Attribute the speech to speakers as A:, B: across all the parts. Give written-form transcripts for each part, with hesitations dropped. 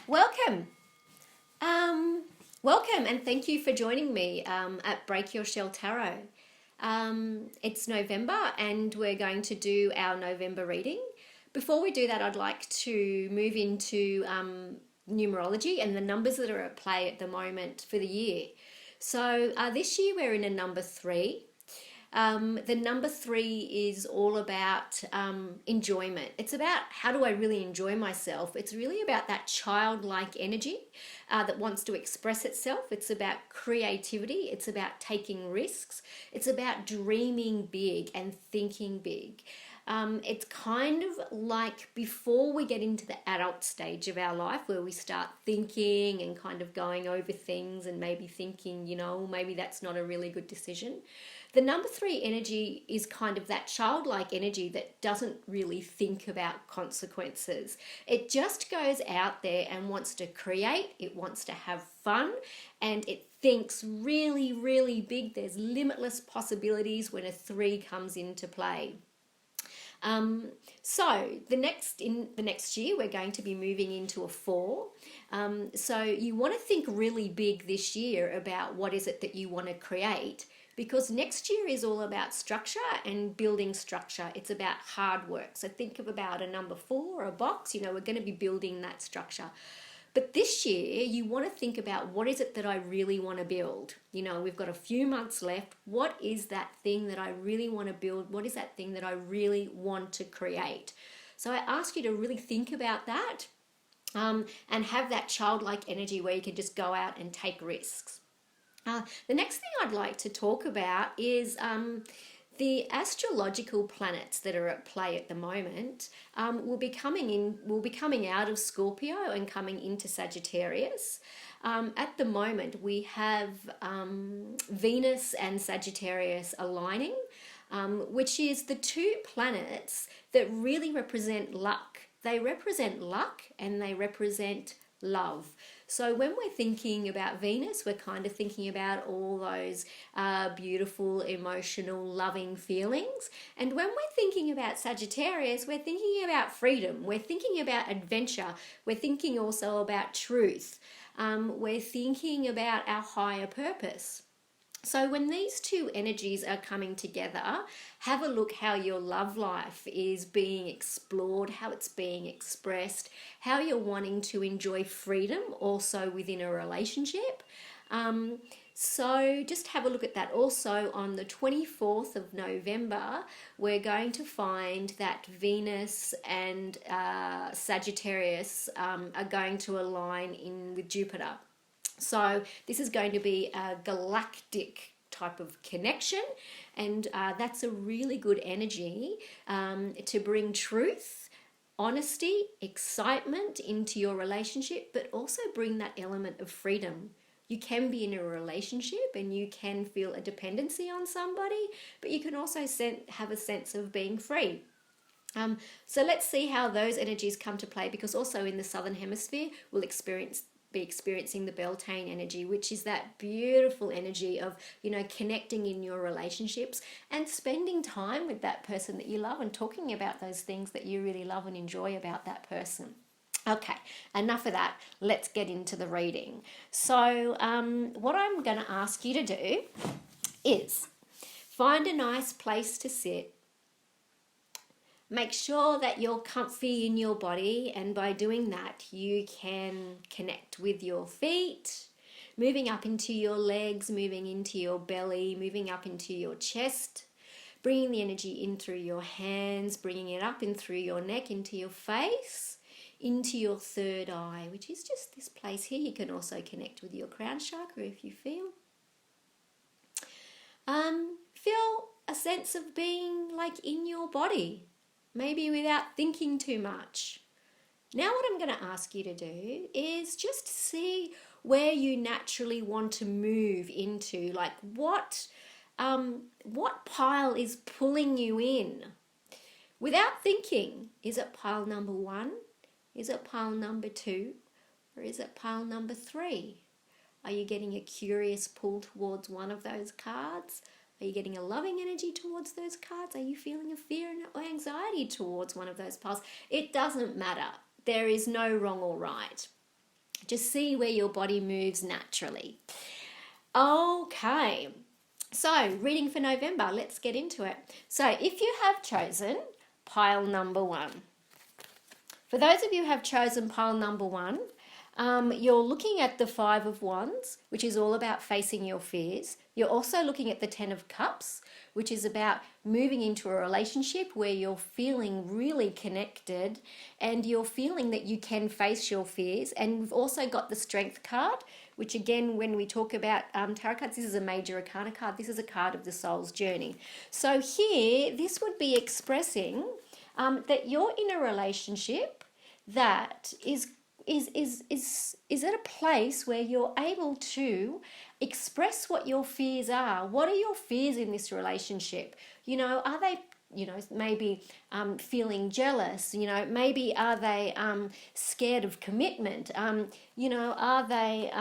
A: Welcome. Welcome and thank you for joining me at Break Your Shell Tarot. It's November and we're going to do our November reading. Before we do that, I'd like to move into numerology and the numbers that are at play at the moment for the year. So this year we're in a number 3. The number 3 is all about enjoyment. It's about how do I really enjoy myself. It's really about that childlike energy that wants to express itself. It's about creativity. It's about taking risks. It's about dreaming big and thinking big. It's kind of like before we get into the adult stage of our life where we start thinking and kind of going over things and maybe thinking, maybe that's not a really good decision. The number 3 energy is kind of that childlike energy that doesn't really think about consequences. It just goes out there and wants to create, it wants to have fun, and it thinks really, really big. There's limitless possibilities when a 3 comes into play. So in the next year, we're going to be moving into a 4. So you want to think really big this year about what is it that you want to create, because next year is all about structure and building structure. It's about hard work. So think of about a number 4 or a box. We're going to be building that structure. But this year, you want to think about what is it that I really want to build. We've got a few months left. What is that thing that I really want to build? What is that thing that I really want to create? So I ask you to really think about that and have that childlike energy where you can just go out and take risks. The next thing I'd like to talk about is the astrological planets that are at play at the moment will be coming out of Scorpio and coming into Sagittarius. At the moment, we have Venus and Sagittarius aligning, which is the 2 planets that really represent luck. They represent luck and they represent love. So when we're thinking about Venus, we're kind of thinking about all those beautiful, emotional, loving feelings. And when we're thinking about Sagittarius, we're thinking about freedom. We're thinking about adventure. We're thinking also about truth. We're thinking about our higher purpose. So when these 2 energies are coming together, have a look how your love life is being explored, how it's being expressed, how you're wanting to enjoy freedom also within a relationship. So just have a look at that. Also on the 24th of November, we're going to find that Venus and Sagittarius are going to align in with Jupiter. So this is going to be a galactic type of connection, and that's a really good energy to bring truth, honesty, excitement into your relationship, but also bring that element of freedom. You can be in a relationship and you can feel a dependency on somebody, but you can also have a sense of being free. So let's see how those energies come to play, because also in the Southern Hemisphere we'll be experiencing the Beltane energy, which is that beautiful energy of, connecting in your relationships and spending time with that person that you love and talking about those things that you really love and enjoy about that person. Okay, enough of that. Let's get into the reading. So what I'm going to ask you to do is find a nice place to sit. Make sure that you're comfy in your body, and by doing that you can connect with your feet, moving up into your legs, moving into your belly, moving up into your chest, bringing the energy in through your hands, bringing it up in through your neck, into your face, into your 3rd eye, which is just this place here. You can also connect with your crown chakra if you feel. Feel a sense of being like in your body, maybe without thinking too much. Now what I'm going to ask you to do is just see where you naturally want to move into, like what pile is pulling you in without thinking. Is it pile number 1? Is it pile number 2? Or is it pile number 3? Are you getting a curious pull towards one of those cards? Are you getting a loving energy towards those cards? Are you feeling a fear or anxiety towards one of those piles? It doesn't matter. There is no wrong or right. Just see where your body moves naturally. Okay, so reading for November, let's get into it. So if you have chosen pile number 1, for those of you who have chosen pile number 1, you're looking at the 5 of Wands, which is all about facing your fears. You're also looking at the 10 of Cups, which is about moving into a relationship where you're feeling really connected and you're feeling that you can face your fears. And we've also got the Strength card, which again, when we talk about tarot cards, this is a major arcana card. This is a card of the soul's journey. So here, this would be expressing that you're in a relationship that is at a place where you're able to express what your fears are. What are your fears in this relationship? You know, are they, you know, maybe feeling jealous? You know, maybe are they scared of commitment? You know, are they,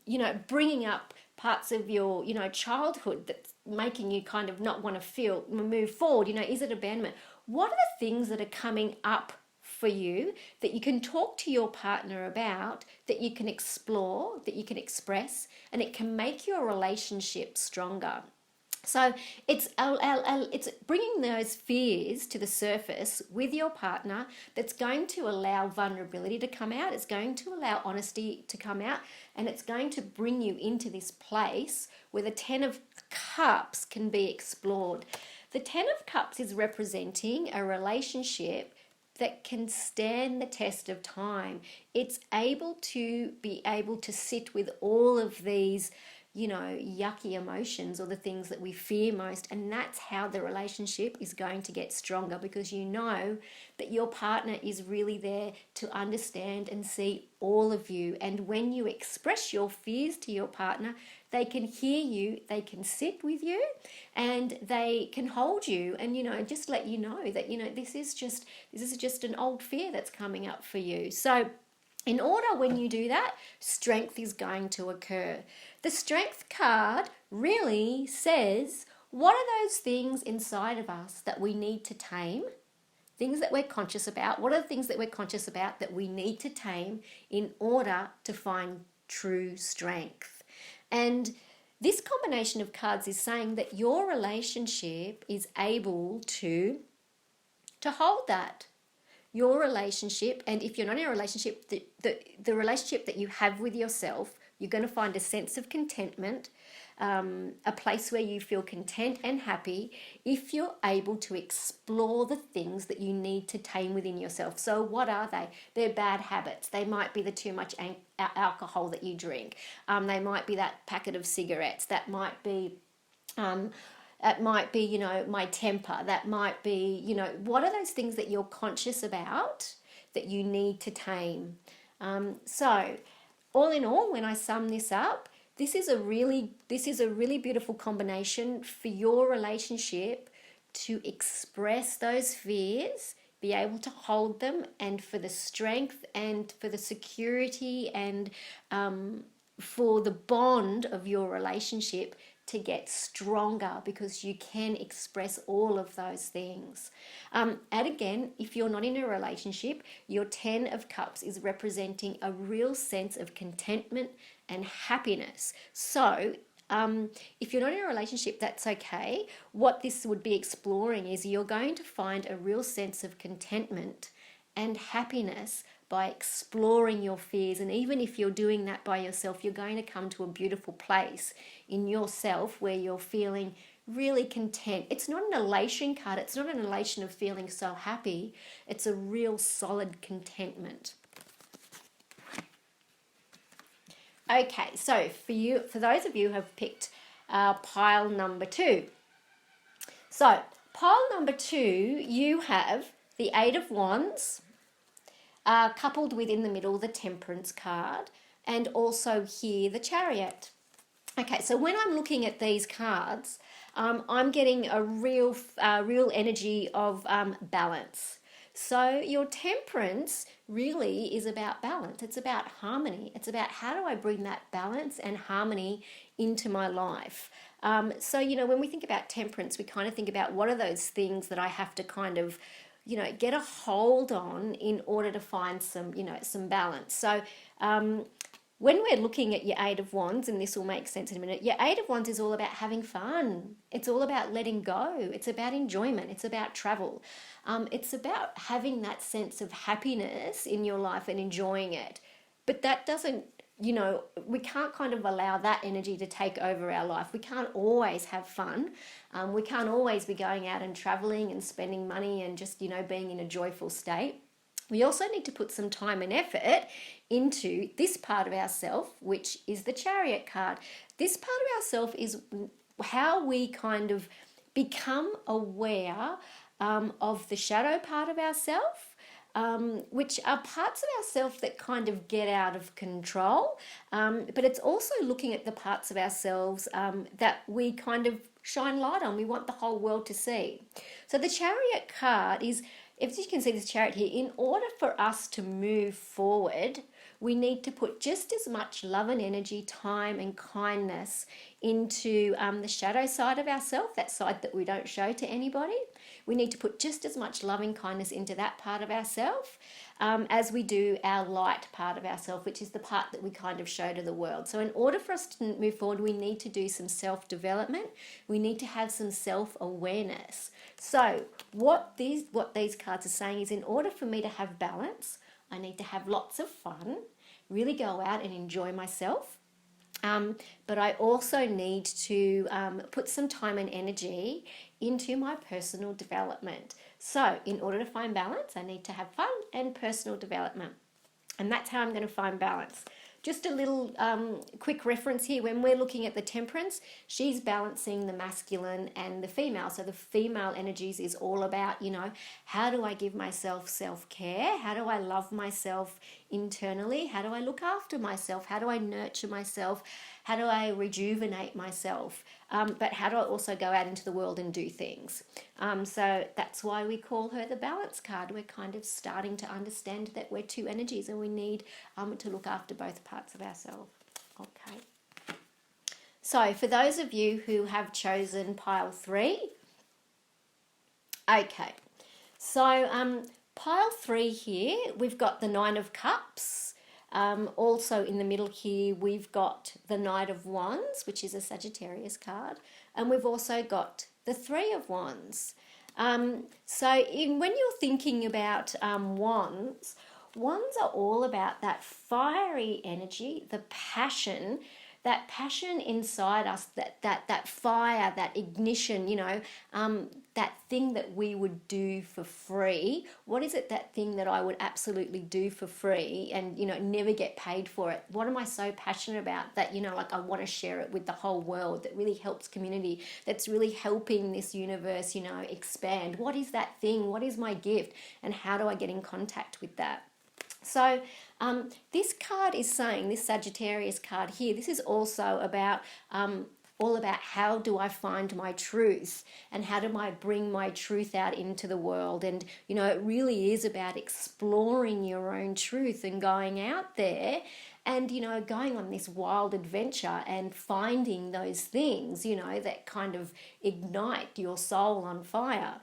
A: you know, bringing up parts of your, you know, childhood that's making you kind of not want to move forward? You know, is it abandonment? What are the things that are coming up for you that you can talk to your partner about, that you can explore, that you can express, and it can make your relationship stronger? So it's bringing those fears to the surface with your partner that's going to allow vulnerability to come out. It's going to allow honesty to come out, and it's going to bring you into this place where the 10 of Cups can be explored. The 10 of Cups is representing a relationship that can stand the test of time. It's able to sit with all of these, you know, yucky emotions or the things that we fear most, and that's how the relationship is going to get stronger, because you know that your partner is really there to understand and see all of you. And when you express your fears to your partner, they can hear you, they can sit with you, and they can hold you and, you know, just let you know that, you know, this is just an old fear that's coming up for you. So in order, when you do that, strength is going to occur. The Strength card really says, what are those things inside of us that we need to tame? Things that we're conscious about. What are the things that we're conscious about that we need to tame in order to find true strength? And this combination of cards is saying that your relationship is able to hold that. Your relationship, and if you're not in a relationship, the relationship that you have with yourself, you're going to find a sense of contentment, a place where you feel content and happy if you're able to explore the things that you need to tame within yourself. So what are they? They're bad habits. They might be the too much alcohol that you drink. They might be that packet of cigarettes. That might be... you know, my temper. That might be, you know, what are those things that you're conscious about that you need to tame? So, all in all, when I sum this up, this is a really beautiful combination for your relationship to express those fears, be able to hold them, and for the strength and for the security and for the bond of your relationship to get stronger, because you can express all of those things. And again, if you're not in a relationship, your 10 of Cups is representing a real sense of contentment and happiness. So if you're not in a relationship, that's okay. What this would be exploring is you're going to find a real sense of contentment and happiness by exploring your fears. And even if you're doing that by yourself, you're going to come to a beautiful place in yourself where you're feeling really content. It's not an elation card. It's not an elation of feeling so happy. It's a real solid contentment. Okay, so for those of you who have picked pile number 2. So pile number 2, you have the 8 of Wands, coupled with in the middle the Temperance card, and also here the Chariot. Okay, so when I'm looking at these cards, I'm getting a real energy of balance. So your Temperance really is about balance. It's about harmony. It's about how do I bring that balance and harmony into my life. So, you know, when we think about Temperance, we kind of think about what are those things that I have to kind of, you know, get a hold on in order to find some, you know, some balance. So when we're looking at your Eight of Wands, and this will make sense in a minute, your Eight of Wands is all about having fun. It's all about letting go. It's about enjoyment. It's about travel. It's about having that sense of happiness in your life and enjoying it. But that doesn't, we can't kind of allow that energy to take over our life. We can't always have fun. We can't always be going out and traveling and spending money and just, being in a joyful state. We also need to put some time and effort into this part of ourself, which is the Chariot card. This part of ourself is how we kind of become aware of the shadow part of ourself, which are parts of ourself that kind of get out of control. But it's also looking at the parts of ourselves that we kind of shine light on. We want the whole world to see. So the Chariot card is, if you can see this chariot here, in order for us to move forward, we need to put just as much love and energy, time and kindness into the shadow side of ourselves, that side that we don't show to anybody. We need to put just as much loving kindness into that part of ourselves as we do our light part of ourselves, which is the part that we kind of show to the world. So in order for us to move forward, we need to do some self-development. We need to have some self-awareness. So what these cards are saying is, in order for me to have balance, I need to have lots of fun, really go out and enjoy myself. But I also need to put some time and energy into my personal development. So in order to find balance, I need to have fun and personal development. And that's how I'm going to find balance. Just a little quick reference here. When we're looking at the Temperance, she's balancing the masculine and the female. So the female energies is all about, how do I give myself self-care? How do I love myself internally? How do I look after myself? How do I nurture myself? How do I rejuvenate myself? But how do I also go out into the world and do things? So that's why we call her the Balance card. We're kind of starting to understand that we're two energies and we need to look after both parts of ourselves. Okay. So for those of you who have chosen pile 3, okay. So pile 3 here, we've got the Nine of Cups. Also in the middle here, we've got the Knight of Wands, which is a Sagittarius card. And we've also got the Three of Wands. When you're thinking about wands are all about that fiery energy, the passion, that passion inside us, that fire, that ignition, that thing that we would do for free. What is it, that thing that I would absolutely do for free and, never get paid for it? What am I so passionate about that, I want to share it with the whole world, that really helps community, that's really helping this universe, expand? What is that thing? What is my gift? And how do I get in contact with that? So this card is saying, this Sagittarius card here, this is also about all about how do I find my truth and how do I bring my truth out into the world. And, it really is about exploring your own truth and going out there and, going on this wild adventure and finding those things, that kind of ignite your soul on fire.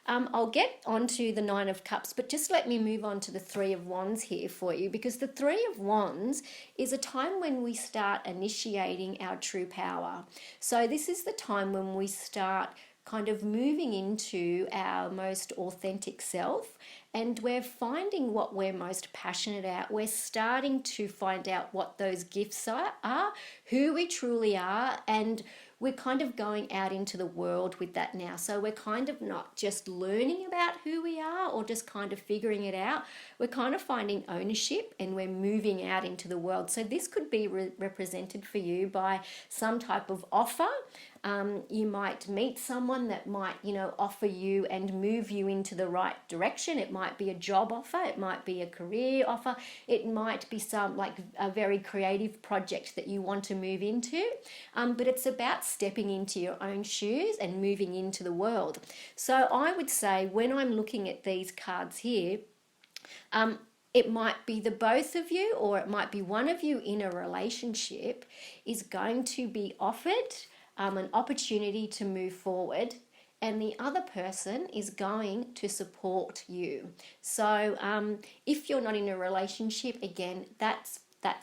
A: I'll get onto the Nine of Cups, but just let me move on to the Three of Wands here for you, because the Three of Wands is a time when we start initiating our true power. So this is the time when we start kind of moving into our most authentic self, and we're finding what we're most passionate about. We're starting to find out what those gifts are, who we truly are, and we're kind of going out into the world with that now. So we're kind of not just learning about who we are or just kind of figuring it out. We're kind of finding ownership and we're moving out into the world. So this could be represented for you by some type of offer. You might meet someone that might, offer you and move you into the right direction. It might be a job offer. It might be a career offer. It might be a very creative project that you want to move into. But it's about stepping into your own shoes and moving into the world. So I would say, when I'm looking at these cards here, it might be the both of you, or it might be one of you in a relationship is going to be offered an opportunity to move forward and the other person is going to support you. So if you're not in a relationship, again, that's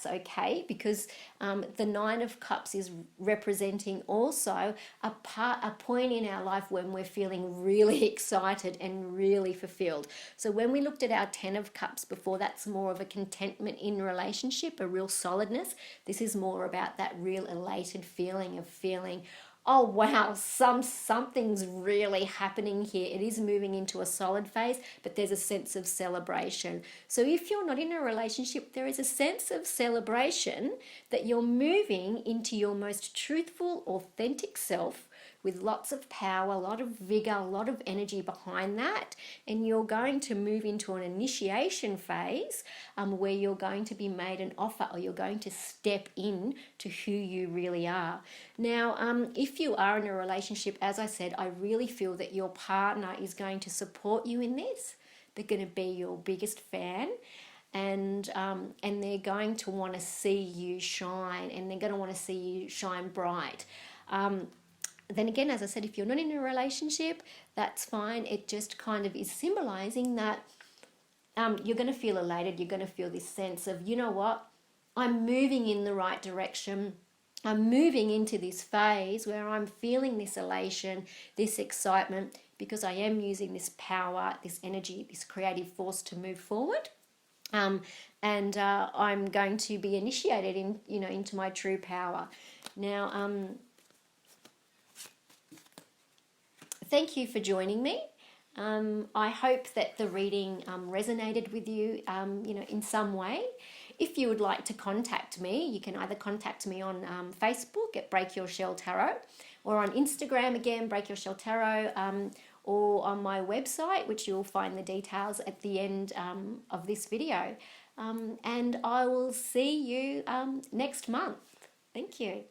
A: okay, because the Nine of Cups is representing also a point in our life when we're feeling really excited and really fulfilled. So when we looked at our Ten of Cups before, that's more of a contentment in relationship, a real solidness. This is more about that real elated feeling of feeling, oh wow, something's really happening here. It is moving into a solid phase, but there's a sense of celebration. So if you're not in a relationship, there is a sense of celebration that you're moving into your most truthful, authentic self, with lots of power, a lot of vigor, a lot of energy behind that. And you're going to move into an initiation phase where you're going to be made an offer, or you're going to step in to who you really are. Now, if you are in a relationship, as I said, I really feel that your partner is going to support you in this. They're going to be your biggest fan. And they're going to want to see you shine, and they're going to want to see you shine bright. Then again, as I said, if you're not in a relationship, that's fine. It just kind of is symbolizing that you're going to feel elated. You're going to feel this sense of, you know what, I'm moving in the right direction. I'm moving into this phase where I'm feeling this elation, this excitement, because I am using this power, this energy, this creative force to move forward. And I'm going to be initiated into my true power. Now, thank you for joining me. I hope that the reading resonated with you, in some way. If you would like to contact me, you can either contact me on Facebook at Break Your Shell Tarot, or on Instagram again, Break Your Shell Tarot, or on my website, which you'll find the details at the end of this video. And I will see you next month. Thank you.